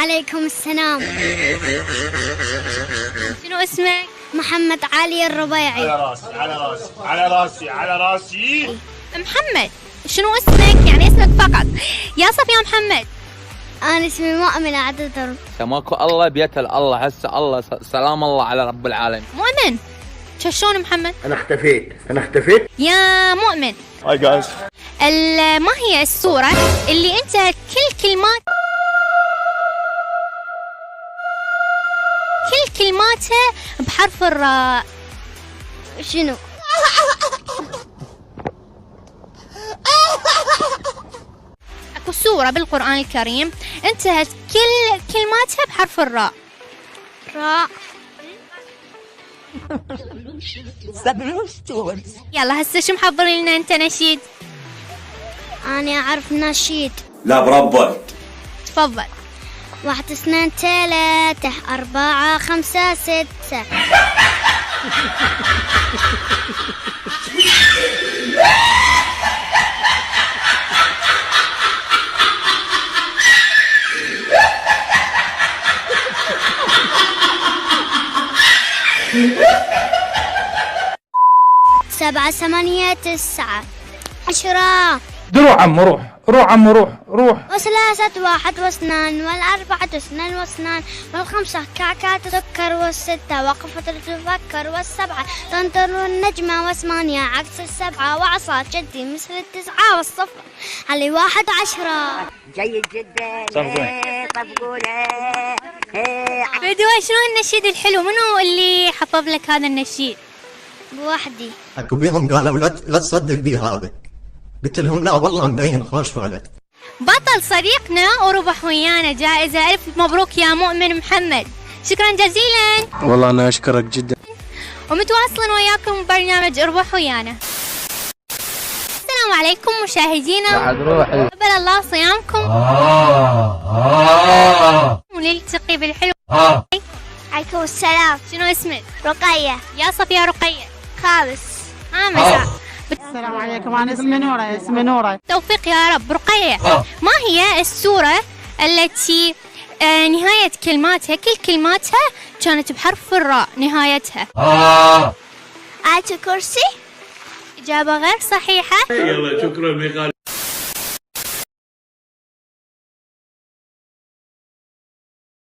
عليكم السلام. شنو اسمك؟ محمد علي الربيعي. على راسي على راسي على راسي على راسي. محمد شنو اسمك؟ يعني اسمك فقط. يا صف يا محمد. أنا اسمي مؤمنة عددر. سماكو الله بيت الله هسه الله سلام الله على رب العالمين. مؤمن شلون محمد؟ أنا اختفيت يا مؤمن. هاي جايز. ما هي السورة اللي انتهت كل كلماتها بحرف الراء؟ شنو؟ اكو سورة بالقرآن الكريم انتهت كل كلماتها بحرف الراء. راء. يلا هسه شو محضرين لنا انت نشيد؟ أنا أعرف نشيد. لا بربك. تفضل. 1 2 3 4 5 6. 7 8 9 10. روح عمو روح عمو روح. وثلاثة 1 و2 والأربعة 2 و2 والخمسة كعكات سكر والستة وقفة تفكر والسبعة تنطر النجمة و8 عكس السبعة وعصا جدي مثل 9 والصفر علي 1 10. جيد جدا. طفقولة. فدوى شنو النشيد الحلو؟ منو اللي حفظ لك هذا النشيد؟ بوحدي. اكو بيهم قالوا لا تصدق بي هذا. قلت لهم لا والله مبين خوش فعلت. بطل صديقنا وربح ويانا جائزة. ألف مبروك يا مؤمن محمد. شكرا جزيلا. والله أنا أشكرك جدا. ومتواصلين وياكم برنامج اربح ويانا. السلام عليكم مشاهدينا. قبل الله صيامكم. ونلتقي بالحلو. عليكم السلام. شنو اسمك؟ رقية. يا صفية رقية. خامس. مساء. السلام عليكم. أنا اسمي نورة. توفيق يا رب. رقية ما هي السورة التي نهاية كلماتها كل كلماتها كانت بحرف الراء نهايتها؟ آية الكرسي. إجابة غير صحيحة. يلا شكرا ميغال.